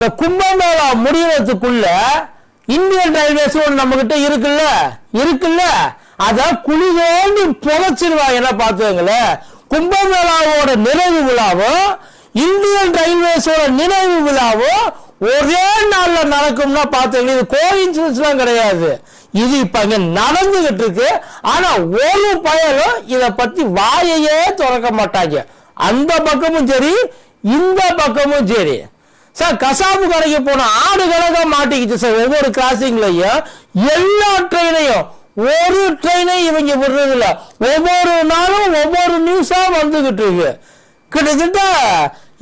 Kumbh Mela முடியறதுக்குள்ள Indian railways நம்ம கிட்ட இருக்குல்ல அத குழி தோண்டி புதைச்சிருவாங்க. பாத்துங்களேன், கும்பமேளாவோட நிறைவு விழாவும் இந்தியன் ரயில்வேஸோட நிறைவு விழாவும் ஒரே நாள்ல நடக்கும்னா பாத்துங்க. இது கோயின்சிடன்ஸ் எல்லாம் கிடையாது, இது இப்ப இங்க நடந்துகிட்டு இருக்கு. ஆனா ஒரு பயலும் இத பத்தி வாயையே திறக்க மாட்டாங்க. அந்த பக்கமும் சரி இந்த பக்கமும் சரி. சார், கசாப்பு கடைக்கு போன ஆடு கணக்கா மாட்டிக்கிச்சு சார். ஒவ்வொரு கிராசிங்லயும் எல்லா ட்ரெயினையும் ஒரு ட்ரெயினையும் இவங்க விடுறது இல்ல. ஒவ்வொரு நாளும் ஒவ்வொரு நியூஸா வந்துகிட்டு இருக்கு. கிட்டத்தட்ட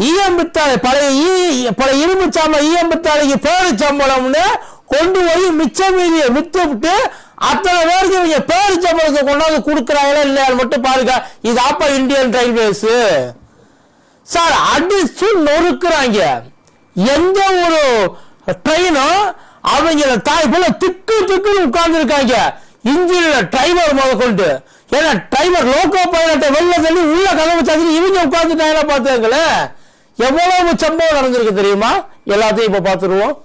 ஈயம்பித்தாளை பழைய இரும்புச்சாம ஈயம்பித்தாளைக்கு பேரு சம்பளம்னு கொண்டு போய் மிச்ச மீதியை வித்து விட்டு அத்தனை பேருக்கு இவங்க பேரு சம்பளத்தை கொண்டாந்து கொடுக்குறாங்களா இல்லையா மட்டும் பாருங்க. இது அப்ப இந்தியன் ரயில்வேஸ் சார் அடிச்சு நொறுக்குறாங்க. எந்த ஒரு ட்ரெயினும் அவங்க தாய் போல திக்குன்னு உட்கார்ந்து இருக்காங்க. இன்ஜின்ல டிரைவர் முத கொண்டு, ஏன்னா டிரைவர் லோக்கோ பைலட்டை வெளில தள்ளி உள்ள கதவு சாத்தி இவங்க உட்கார்ந்துட்டாங்க. பார்த்தாங்களேன், எவ்வளவு சம்பவம் நடந்திருக்கு தெரியுமா? எல்லாத்தையும் இப்ப பார்த்துருவோம்.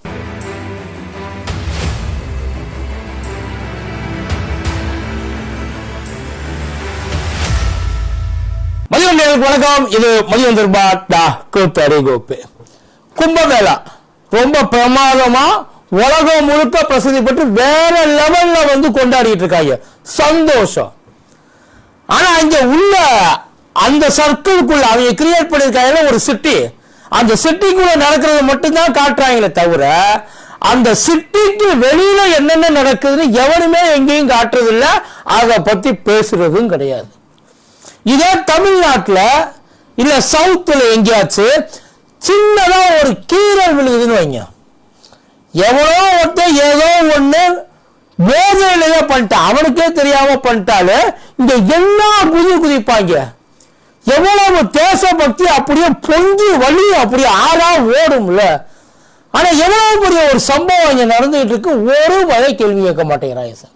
மதியம் வணக்கம். இது மதியம் தர்பாட்டா கூத்தரி கோப்பு. கும்பமேளா ரொம்ப பிரமாதமா உலகம் முழுக்க பிரசித்தி பெற்று வேற லெவல்ல வந்து கொண்டாடிட்டு இருக்காங்க. சந்தோஷம். ஆனா இங்க உள்ள அந்த சர்க்கிள்குள்ள அவங்க கிரியேட் பண்ணிருக்காங்க ஒரு சிட்டி. அந்த சிட்டிக்குள்ள நடக்கிறது மட்டும்தான் காட்டுறாங்களே தவிர அந்த சிட்டிக்கு வெளியில என்னென்ன நடக்குதுன்னு எவனுமே எங்கேயும் காட்டுறது இல்ல. அதை பத்தி பேசுறதும் கிடையாது. இதே தமிழ்நாட்டுல இல்ல சவுத்துல எங்கேயாச்சு சின்னதா ஒரு கீரல் விழுகுதுன்னு வைங்க, எவ்வளோ ஒருத்தர் ஏதோ ஒண்ணு போதையிலேயே பண்ணிட்டான், அவனுக்கே தெரியாம பண்ணிட்டாலே இங்க என்ன குதிப்பாங்க. எவ்வளவு தேசபக்தி அப்படியே பொங்கி வழி அப்படியே ஆறா ஓடும்ல. ஆனா எவ்வளவு பெரிய ஒரு சம்பவம் இங்க நடந்துகிட்டு இருக்கு, ஒரு வகை கேள்வி கேட்க மாட்டேங்கிறாங்க சார்.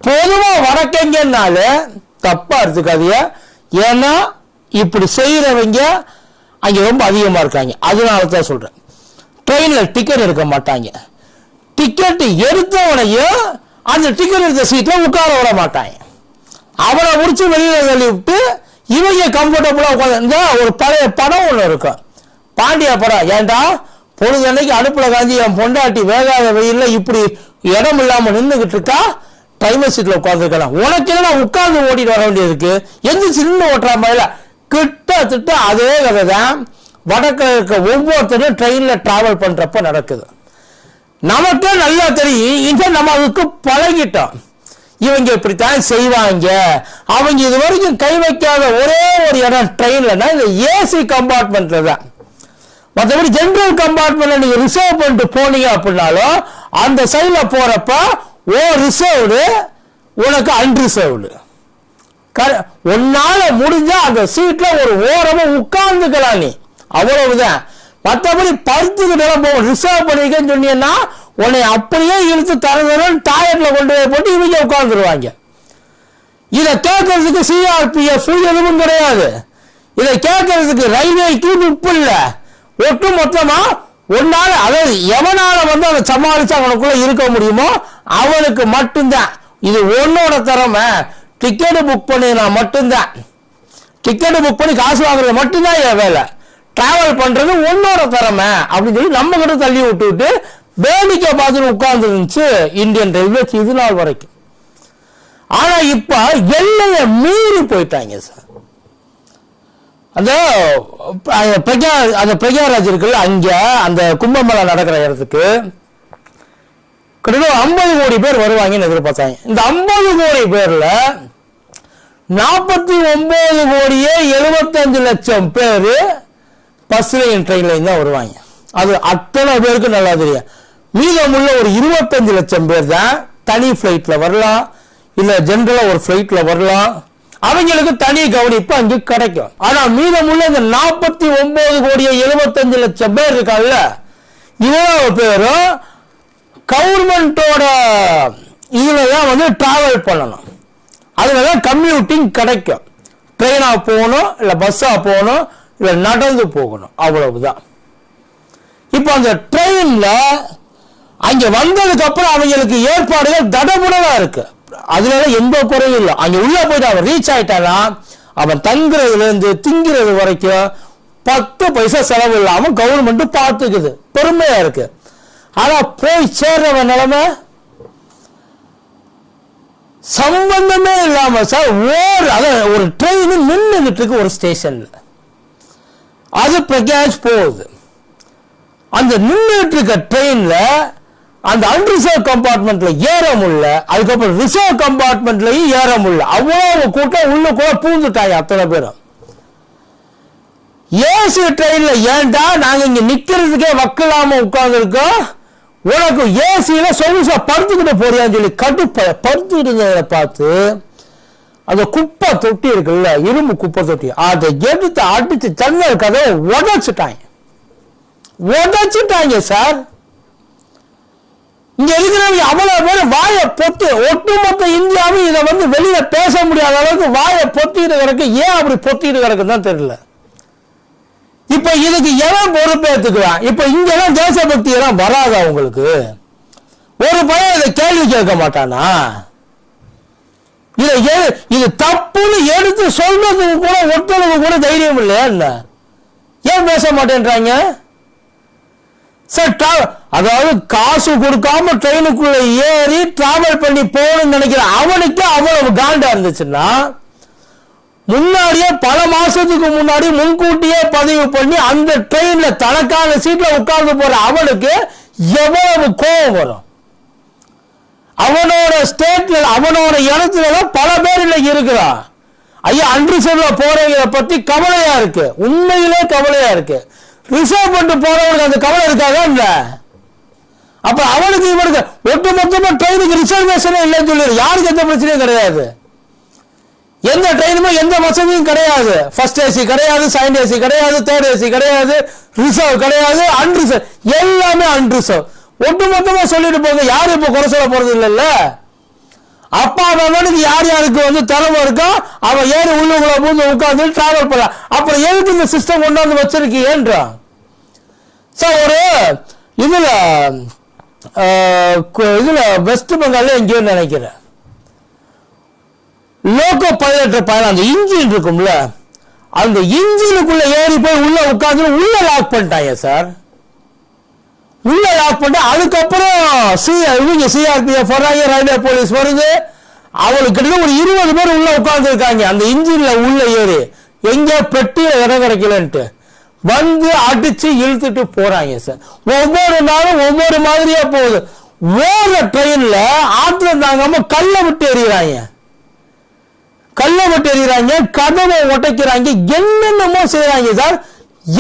பொதுவா வடக்கங்கனால தப்பா எடுத்துக்காதீங்க, ஏன்னா இப்படி செய்யறவங்க அங்க ரொம்ப அதிகமா இருக்காங்க. அதனால தான் சொல்றேன். ட்ரெயின்ல டிக்கெட் எடுக்க மாட்டாங்க, டிக்கெட் எடுத்தவனையும் அந்த டிக்கெட் எடுத்த சீட்ல உட்கார விட மாட்டாங்க. அவனை முடிச்சு வெளியில தள்ளி விட்டு இவங்க கம்ஃபர்டபுளா உட்காந்து. ஒரு பழைய படம் ஒண்ணு இருக்கும், பாண்டியா படம். ஏண்டா பொழுதன்னைக்கு அடுப்புல காஞ்சி என் பொண்டாட்டி வேகாத வெயில்ல இப்படி இடம் இல்லாம நின்றுகிட்டு இருக்கா, டைமர் சீட்ல உட்காந்துருக்கலாம், உனக்கு என்ன உட்கார்ந்து ஓடிட்டு வர வேண்டியதுக்கு, எந்திரிச்சு நின்று ஓட்டுற மாதிரி. கிட்டத்தட்ட அதே கதை தான் வடக்கில் இருக்க ஒவ்வொருத்தரும் ட்ரெயின்ல டிராவல் பண்றப்ப நடக்குது. நமக்கே நல்லா தெரியும், இன்னும் நம்ம அதுக்கு பழகிட்டோம். இவங்க இப்படித்தான் செய்வாங்க. அவங்க இது வரைக்கும் கை வைக்காத ஒரே ஒரு இடம் ட்ரெயின்லனா இந்த ஏசி கம்பார்ட்மெண்ட்ல தான். மற்றபடி ஜெனரல் கம்பார்ட்மெண்ட்ல நீங்க ரிசர்வ் பண்ணிட்டு போனீங்க அப்படின்னாலும் அந்த சைட்ல போறப்ப ஓ ரிசர்வ்டு உனக்கு அன்ரிசர்வ்டு. உன்னால முடிஞ்சா அந்த சீட்ல ஒரு ஓரமா உட்கார்ந்துக்கலாம் நீ, அவ்வளவுதான். மற்றபடி பருத்துக்கிட்ட போகும். ரிசர்வ் பண்ணிருக்கேன்னு சொன்னீங்கன்னா உன்னை அப்படியே இழுத்து தரணும் டாய்லெட்ல கொண்டு போய் போட்டு இவங்க உட்கார்ந்துருவாங்க. இதை கேட்கறதுக்கு சிஆர்பிஎஃப் எதுவும் கிடையாது. இதை கேட்கறதுக்கு ரயில்வேக்கு உப்பு இல்ல. ஒட்டு மொத்தமா ஒன்னால, அதாவது எவனால வந்து அதை சமாளிச்சு அவனுக்குள்ள இருக்க முடியுமோ அவனுக்கு மட்டும்தான் இது. உன்னோட திறமை டிக்கெட் புக் பண்ணினா மட்டும்தான், டிக்கெட் புக் பண்ணி காசு வாங்குறது மட்டும்தான் என் வேலை. டிராவல் பண்றது உன்னோட திறமை அப்படின்னு சொல்லி நம்ம கிட்ட தள்ளி விட்டு வேடிக்கை பார்த்துட்டு உட்கார்ந்து இருந்துச்சு இந்தியன் ரயில்வேஸ் இது நாள் வரைக்கும். ஆனா இப்ப எல்லையை மீறி போயிட்டாங்க சார். அந்த பிரக்யாராஜ் இருக்குல்ல, அங்க அந்த கும்பமேளா நடக்கிற இடத்துக்கு கிட்டத்தட்ட 50 கோடி பேர் வருவாங்கன்னு எதிர்பார்த்தாங்க. இந்த 50 கோடி பேர்ல 49 கோடியே 75 லட்சம் பேரு பஸ்லையும் ட்ரெயின்லையும் தான் வருவாங்க. அது அத்தனை பேருக்கு நல்லா தெரியும். மீதமுள்ள ஒரு 25 லட்சம் பேர் தான் தனி பிளைட்ல வரலாம், இல்ல ஜெனரலா ஒரு பிளைட்ல வரலாம். அவங்களுக்கு தனி கவனிப்பு அங்கு கிடைக்கும். ஆனா மீதமுள்ள இந்த 49 கோடியே 75 லட்சம் பேர் இருக்காங்கல்ல, இவ்வளவு பேரும் கவர்மெண்டோட இதுலதான் வந்து டிராவல் பண்ணணும். அதுலதான் கம்யூட்டிங் கிடைக்கும். ட்ரெயினா போகணும், இல்ல பஸ்ஸா போகணும், இல்ல நடந்து போகணும், அவ்வளவுதான். இப்போ அந்த ட்ரெயின்ல அங்க வந்ததுக்கு அப்புறம் அவங்களுக்கு ஏற்பாடுகள் தடபுடலா இருக்கு. அதுல எந்த குறையும் இல்லை. அங்க உள்ள போயிட்டு அவன் ரீச் ஆயிட்டானா அவன் தங்குறதுல இருந்து திங்கிறது வரைக்கும் 10 பைசா செலவு இல்லாம கவர்மெண்ட் பார்த்துக்குது. பெருமையா இருக்கு. ஆனா போய் சேர்றவன் நிலைமை சம்பந்தமே இல்லாம சார் ஒரு ட்ரெயின் நின்றுகிட்டு இருக்கு ஒரு ஸ்டேஷன்ல. அது பிரகாஷ் போகுது. அந்த நின்றுட்டு இருக்க ட்ரெயின்ல அந்த அன்ரிசர்வ் கம்பார்ட்மெண்ட்ல ஏற முடியல. அதுக்கப்புறம் ரிசர்வ் கம்பார்ட்மெண்ட்லயும் ஏற முடியல. அவ்வளவு கூட்டம் உள்ள கூட பூந்துட்டாங்க அத்தனை பேரும். ஏசி ட்ரெயின்ல ஏன்டா நாங்க இங்க நிக்கிறதுக்கே வக்கலாம உட்கார்ந்து இருக்கோம், உனக்கு ஏசியில சொகுசா படுத்துக்கிட்டு போறியான்னு சொல்லி படுத்துக்கிட்டு இருந்ததை பார்த்து அந்த குப்பை தொட்டி இருக்குல்ல, இரும்பு குப்பை தொட்டி, அதை எடுத்து அடிச்சு ஜன்னல் கதவை உடைச்சிட்டாங்க சார். இங்க இருக்கிறவங்க அவ்வளவு பேர் வாயை பொத்து, ஒட்டுமொத்த இந்தியாவும் இதை வெளியில பேச முடியாத அளவுக்கு வாயை பொத்திட்டு கிடக்கு. ஏன் அப்படி பொத்திட்டு கிடக்குன்னு தான் தெரியல. இப்ப இதுக்கு எவன் பொறுப்பேற்றுக்குவான்? இப்ப இங்கெல்லாம் தேசபக்தி எல்லாம் வராதா உங்களுக்கு? ஒரு பையன் இதை கேள்வி கேட்க மாட்டானா? இது தப்புன்னு எடுத்து சொல்றதுக்கு கூட ஒருத்தருக்கு கூட தைரியம் இல்லையா என்ன? ஏன் பேச மாட்டேன்றாங்க சார்? அதாவது காசு கொடுக்காம ட்ரெயினுக்குள்ள ஏறி டிராவல் பண்ணி போகணும்னு நினைக்கிற அவனுக்கு அவ்வளவு காண்டா இருந்துச்சுன்னா, முன்னாடியே பல மாசத்துக்கு முன்னாடி முன்கூட்டியே பதிவு பண்ணி அந்த ட்ரெயின்ல தனக்கான சீட்ல உட்கார்ந்து போற அவனுக்கு எவ்வளவு கோபம் வரும்? அவனோட ஸ்டேட்ல அவனோட இடத்துல பல பேர் இன்னைக்கு இருக்கிறான். ஐயா அன்ரிசர்வ்ல போறவங்களை பத்தி கவலையா இருக்கு, உண்மையிலே கவலையா இருக்கு. ரிசர்வ் பண்ணிட்டு போறவங்களுக்கு அந்த கவலை இருக்காதா இல்ல? அப்ப அவனுக்கு இவனுக்கு ஒட்டுமொத்தமா ட்ரெயினுக்கு ரிசர்வேஷனே இல்லைன்னு சொல்லி யாருக்கு எந்த பிரச்சனையும் கிடையாது. எந்த ட்ரெயினுமே எந்த வசதியும் கிடையாது. ஃபர்ஸ்ட் ஏசி கிடையாது, செகண்ட் ஏசி கிடையாது, தேர்ட் ஏசி கிடையாது, ரிசர்வ் கிடையாது, அன்ரிசர்வ், எல்லாமே அன்ரிசர்வ். ஒட்டுமொத்தமா சொல்லிட்டு போங்க. யாரும் இப்ப குறை சொல்ல போறது இல்லைல்ல. அப்பா அவனுக்கு யார் யாருக்கு திறமை இருக்கோ அவன் ஏறி உள்ளுக்குள்ள பூந்து உட்காந்து டிராவல் பண்ணலாம். அப்புறம் எதுக்கு இந்த சிஸ்டம் கொண்டாந்து வச்சிருக்கீங்கன்றான் சார். ஒரு இதுல வெஸ்ட் பெங்கால்ல எங்கேயோ நினைக்கிறேன், லோக்கோ பைலட் பயணம் அந்த இன்ஜின் இருக்கும்ல, அந்த இன்ஜினுக்குள்ள ஏறி போய் உள்ள உட்காந்து உள்ள லாக் பண்ணிட்டாங்க சார். உள்ள லாக் பண்ணிட்டு அதுக்கப்புறம் சிஆர்பிஎஃப் வர்றாங்க, ரயில்வே போலீஸ் வருது. அவளுக்கு ஒரு 20 பேர் உள்ள உட்கார்ந்து இருக்காங்க அந்த இன்ஜின்ல உள்ள ஏறி. எங்க பெட்டியில இடம் கிடைக்கலன்ட்டு அடிச்சு இழுத்துட்டு போறாங்க சார். ஒவ்வொரு நாளும் ஒவ்வொரு மாதிரியா போகுது. ஓர ட்ரெயின்ல ஆத்திரம் தாங்காம கல்லை விட்டு எறிகிறாங்க, கதவை உடைக்கிறாங்க, என்னென்னமோ செய்யறாங்க சார்.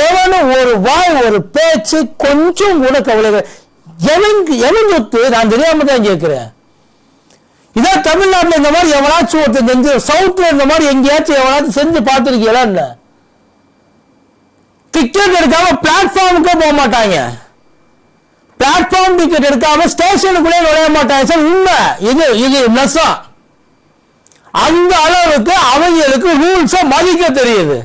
எவனும் ஒரு வாய் ஒரு பேச்சு கொஞ்சம் கூட கவலை. எவனுக்கு நான் தெரியாம தான் கேட்கிறேன். இதான் தமிழ்நாட்டில் இந்த மாதிரி எவனாச்சும் ஒருத்தர் செஞ்சு, சவுத்ல இந்த மாதிரி எங்கேயாச்சும் எவனாச்சும் செஞ்சு பார்த்துருக்கீங்களா என்ன? டிக்கெட் எடுக்காம பிளாட்ஃபார்முக்கே போக மாட்டாங்க, பிளாட்ஃபார்ம் டிக்கெட் எடுக்காம ஸ்டேஷனுக்குள்ளே நுழைய மாட்டாங்க சார். உண்மை இது நெசம். அந்த அளவுக்கு அவங்களுக்கு ரூல்ஸ மதிக்க தெரியுது.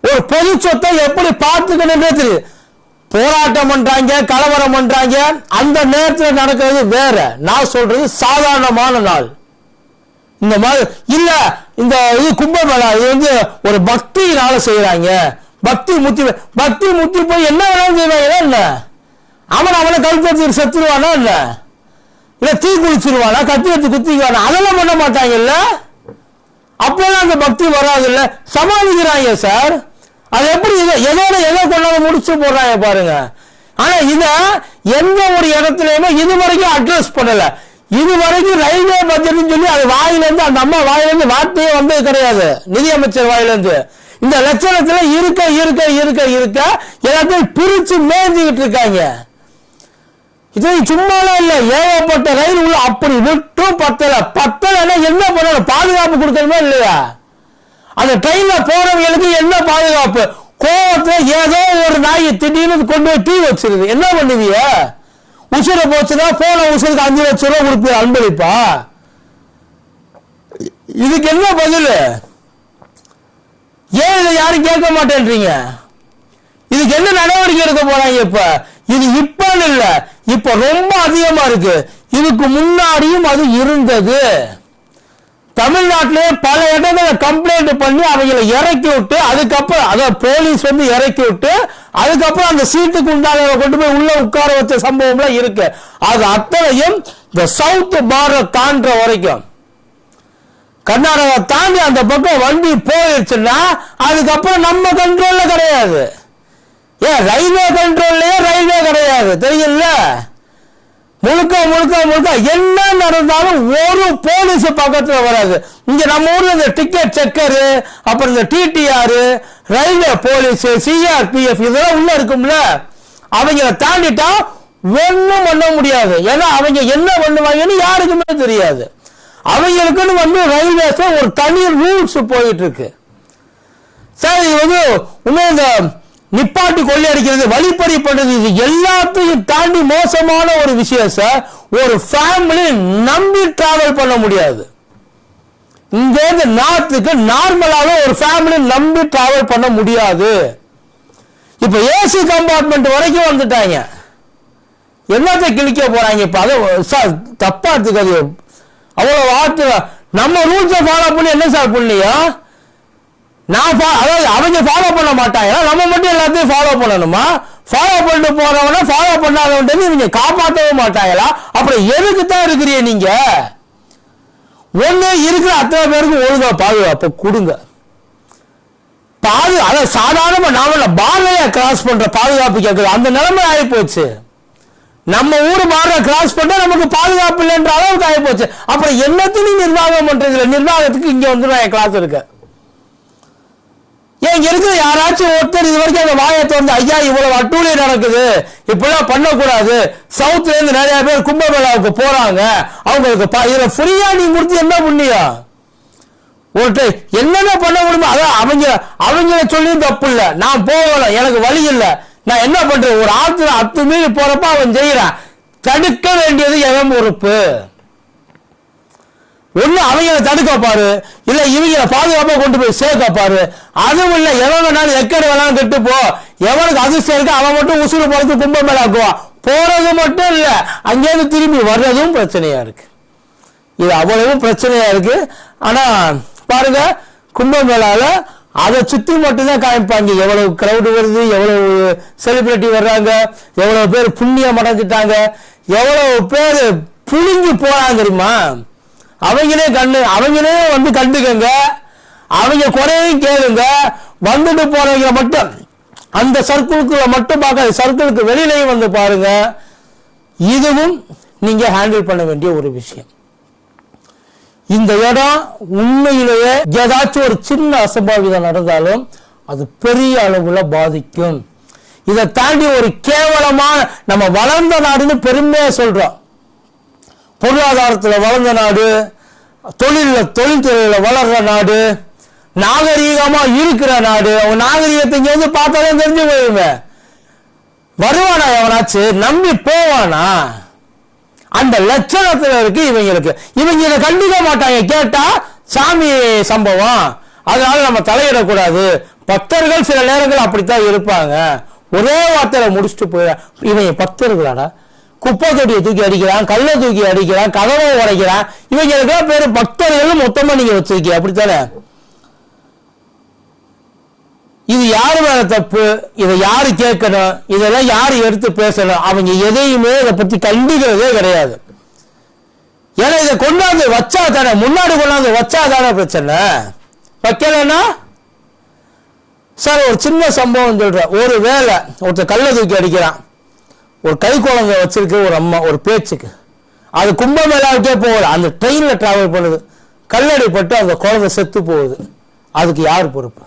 ஒரு பொது சொத்தை எப்படி பார்த்துக்கணும் தெரியுது. போராட்டம் பண்றாங்க, கலவரம் பண்றாங்க, அந்த நேரத்தில் நடக்கிறது வேற. நான் சொல்றது சாதாரணமான நாள். இந்த மாதிரி இல்ல, இந்த இது கும்பமேளா இது ஒரு பக்தியினால செய்யறாங்க. பக்தி முத்தி போய் என்ன வேணாலும் செய்வாங்க இல்ல? அவனை கழுத்து செத்துருவானா இல்ல? இல்ல தீ குளிச்சிருவானா, கத்தி எடுத்து குத்திக்குவானா? அதெல்லாம் பண்ண மாட்டாங்க இல்ல? அப்பதான் அந்த பக்தி வராது இல்ல? சமாளிக்கிறாங்க சார். அது எப்படி எதோ கொண்டாந்து முடிச்சு போடுறாங்க பாருங்க. ஆனா இத எந்த ஒரு இடத்துலயுமே இதுவரைக்கும் அட்ரஸ் பண்ணல. இதுவரைக்கும் ரயில்வே பட்ஜெட் சொல்லி அது வாயிலிருந்து அந்த அம்மா வாயிலிருந்து வார்த்தையே வந்தது கிடையாது, நிதியமைச்சர் வாயிலிருந்து. இந்த லட்சணத்துல இருக்க இருக்க இருக்க இருக்க எல்லாத்தையும் பிரிச்சு மேய்ஞ்சிக்கிட்டு இருக்காங்க. இது சும்மாலாம் இல்ல, ஏகப்பட்ட ரயில் உள்ள அப்படி விட்டும் பத்தல என்ன பண்ணணும்? பாதுகாப்பு கொடுக்கணுமா இல்லையா? அந்த ட்ரெயின்ல போறவங்களுக்கு என்ன பாதுகாப்பு? கோவத்துல ஏதோ ஒரு நாய் திடீர்னு கொண்டு போய் டீ வச்சிருது, என்ன பண்ணுவீங்க? உசுர போச்சுன்னா போன உசுருக்கு 5 லட்சம் ரூபாய் கொடுப்பீங்க அன்பளிப்பா? இதுக்கு என்ன பதில்? ஏன் இதை யாரும் கேட்க மாட்டேன்றீங்க? இதுக்கு என்ன நடவடிக்கை எடுக்க போறாங்க? இது இப்ப இல்ல, இப்ப ரொம்ப அதிகமா இருக்கு. இதுக்கு முன்னாடியும் அது இருந்தது. தமிழ்நாட்டிலே பல இடங்களை கம்ப்ளைண்ட் பண்ணி அவங்களை இறக்கி விட்டு, அதுக்கப்புறம் அத போலீஸ் வந்து இறக்கி விட்டு, அதுக்கப்புறம் அந்த சீட்டுக்கு உண்டான கொண்டு போய் உள்ள உட்கார வச்ச சம்பவம்லாம் இருக்கு. அது அத்தனையும் இந்த சவுத் பார்டர் தாண்டுற வரைக்கும், கர்நாடகா தாண்டி அந்த பக்கம் வண்டி போயிடுச்சுன்னா அதுக்கப்புறம் நம்ம கண்ட்ரோல்ல கிடையாது. ஏன் ரயில்வே கண்ட்ரோல்லயே ரயில்வே கிடையாது, தெரியல. முழுக்க முழுக்க முழுக்க என்ன நடந்தாலும் ஒரு போலீஸ் பக்கத்துல வராது. இங்க நம்ம ஊர்ல இந்த டிக்கெட் செக்கரு, அப்புறம் இந்த டிடிஆர், ரயில்வே போலீஸ், சிஆர்பிஎஃப் இதெல்லாம் உள்ள இருக்கும்ல, அவங்களை தாண்டிட்டா ஒன்னும் பண்ண முடியாது. ஏன்னா அவங்க என்ன பண்ணுவாங்கன்னு யாருக்குமே தெரியாது. அவங்களுக்குன்னு வந்து ரயில்வேஸ்ல ஒரு தனி ரூல்ஸ் போயிட்டு இருக்கு. சார் இது வந்து இன்னும் இந்த நிப்பாட்டி கொள்ளையடிக்கிறது, வழிப்பறி பண்றது, இது எல்லாத்தையும் தாண்டி மோசமான ஒரு விஷயம் சார். ஒரு ஃபேமிலி நம்பி டிராவல் பண்ண முடியாது. இங்க இருந்து நார்த்துக்கு நார்மலாக ஒரு ஃபேமிலி நம்பி டிராவல் பண்ண முடியாது. இப்ப ஏசி கம்பார்ட்மெண்ட் வரைக்கும் வந்துட்டாங்க. என்னத்தை கிழிக்க போறாங்க இப்ப? அதை சார் தப்பா எடுத்துக்காது. அவ்வளவு வார்த்தை நம்ம ரூல்ஸை ஃபாலோ பண்ணி என்ன சார் பண்ணியா? அதாவது அவங்க ஃபாலோ பண்ண மாட்டாங்க, நம்ம மட்டும் எல்லாத்தையும் ஃபாலோ பண்ணணுமா? ஃபாலோ பண்ணிட்டு போறவன ஃபாலோ பண்ணாதவன் நீங்க காப்பாற்றவும் மாட்டாங்களா? அப்புறம் எதுக்கு தான் இருக்கிறீங்க நீங்க? ஒண்ணு இருக்கிற அத்தனை பேருக்கு ஒழுங்கா பாதுகாப்பு கொடுங்க. அதாவது சாதாரணமா நாம பார்டரை கிராஸ் பண்ற பாதுகாப்பு கேட்குது, அந்த நிலைமை ஆகி போச்சு. நம்ம ஊர் பார்டரை கிராஸ் பண்ண நமக்கு பாதுகாப்பு இல்லைன்ற அளவுக்கு ஆகி போச்சு. அப்புறம் என்னத்தையும் நிர்வாகம் பண்றீங்க? நிர்வாகத்துக்கு இங்க வந்து நான் கிளாஸ் இருக்க ஏன் இருக்கிற யாராச்சும் ஒருத்தர் இது வரைக்கும் அந்த வாயை திறந்து ஐயா இவ்வளவு அட்டூழிய நடக்குது, இப்படிலாம் பண்ணக்கூடாது, சவுத்ல இருந்து நிறைய பேர் கும்பமேளாவுக்கு போறாங்க, அவங்களுக்கு இதுல ஃப்ரீயா நீங்க கொடுத்து என்ன புண்ணியம்? ஒருத்தர் என்னென்ன பண்ண முடியுமோ அதான் அவங்கள சொல்லி தப்பு இல்லை. நான் போகல, எனக்கு வழி இல்லை, நான் என்ன பண்றேன்? ஒரு ஆத்துல அத்துமீறி போறப்ப அவன் செய்யறான், தடுக்க வேண்டியது எவன் பொறுப்பு? ஒண்ணு அவங்களை தடுக்க பாரு, இல்ல இவங்களை பாதுகாப்பா கொண்டு போய் சேர்க்க பாரு. அதுவும் இல்ல, எவன் வேணாலும் எக்கடை வேணாலும் கெட்டு போ, எவனுக்கு அதிர்ஷ்டம் இருக்கு அவன் மட்டும் உசுறு போறது கும்பமேளாக்குவான். போறது மட்டும் இல்ல, அங்கேயிருந்து திரும்பி வர்றதும் பிரச்சனையா இருக்கு. இது அவ்வளவும் பிரச்சனையா இருக்கு. ஆனா பாருங்க, கும்பமேளால அதை சுத்தி மட்டும்தான் காமிப்பாங்க. எவ்வளவு கிரௌடு வருது, எவ்வளவு செலிபிரிட்டி வர்றாங்க, எவ்வளவு பேர் புண்ணியம் அடைஞ்சிட்டாங்க, எவ்வளவு பேர் புளிஞ்சு போறாங்க தெரியுமா? அவங்களே வந்து கண்டுக்கங்க, அவங்க குறையும் கேளுங்க. வந்துட்டு போறவங்க மட்டும் அந்த சர்க்கிளுக்குள்ள மட்டும் பார்க்க, சர்க்கிளுக்கு வெளியிலையும் வந்து பாருங்க. இதுவும் நீங்க ஹேண்டில் பண்ண வேண்டிய ஒரு விஷயம். இந்த இடம் உண்மையிலேயே ஏதாச்சும் ஒரு சின்ன அசம்பாவிதம் நடந்தாலும் அது பெரிய அளவுல பாதிக்கும். இதை தாண்டி ஒரு கேவலமா நம்ம வளர்ந்த நாடுன்னு பெருமையா சொல்றோம். பொருளாதாரத்தில் வளர்ந்த நாடு, தொழில்துறையில வளர்ற நாடு, நாகரீகமா இருக்கிற நாடு. அவன் நாகரீகத்தை இங்க வந்து பார்த்தாலே தெரிஞ்சு போயிருமே. வருவானா எவனாச்சு? நம்பி போவானா? அந்த லட்சணத்துல இருக்கு இவங்களுக்கு. இவங்க இதை கண்டிக்க மாட்டாங்க. கேட்டா சாமி சம்பவம், அதனால நம்ம தலையிடக்கூடாது. பக்தர்கள் சில நேரங்கள் அப்படித்தான் இருப்பாங்க. ஒரே வார்த்தையில முடிச்சுட்டு போயிட. இவங்க பக்தர்களாடா? குப்பை தொட்டியை தூக்கி அடிக்கிறான், கல்லை தூக்கி அடிக்கிறான், கதவை உடைக்கிறான். இவங்க பேரு பக்தர்கள் மொத்தமா நீங்க வச்சிருக்கீங்க, அப்படித்தானே? இது யாரு மேல தப்பு? இதை யாரு கேட்கணும்? இதெல்லாம் யாரு எடுத்து பேசணும்? அவங்க எதையுமே இதை பத்தி கண்டுக்கிறதே கிடையாது. ஏன்னா இதை கொண்டாந்து வச்சா தானே, முன்னாடி கொண்டாந்து வச்சா தானே பிரச்சனை. வைக்கலன்னா சார் ஒரு சின்ன சம்பவம் சொல்றேன். ஒரு வேலை ஒருத்தர் கல்லை தூக்கி அடிக்கிறான், ஒரு கை குழந்தை வச்சிருக்க ஒரு அம்மா ஒரு பேச்சுக்கு, அது கும்பமேளாவுக்கே போகல, அந்த ட்ரெயின்ல டிராவல் பண்ணுது, கல்லடிப்பட்டு அந்த குழந்தை செத்து போகுது. அதுக்கு யார் பொறுப்பு?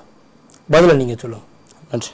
பதில நீங்க சொல்லுங்க. நன்றி.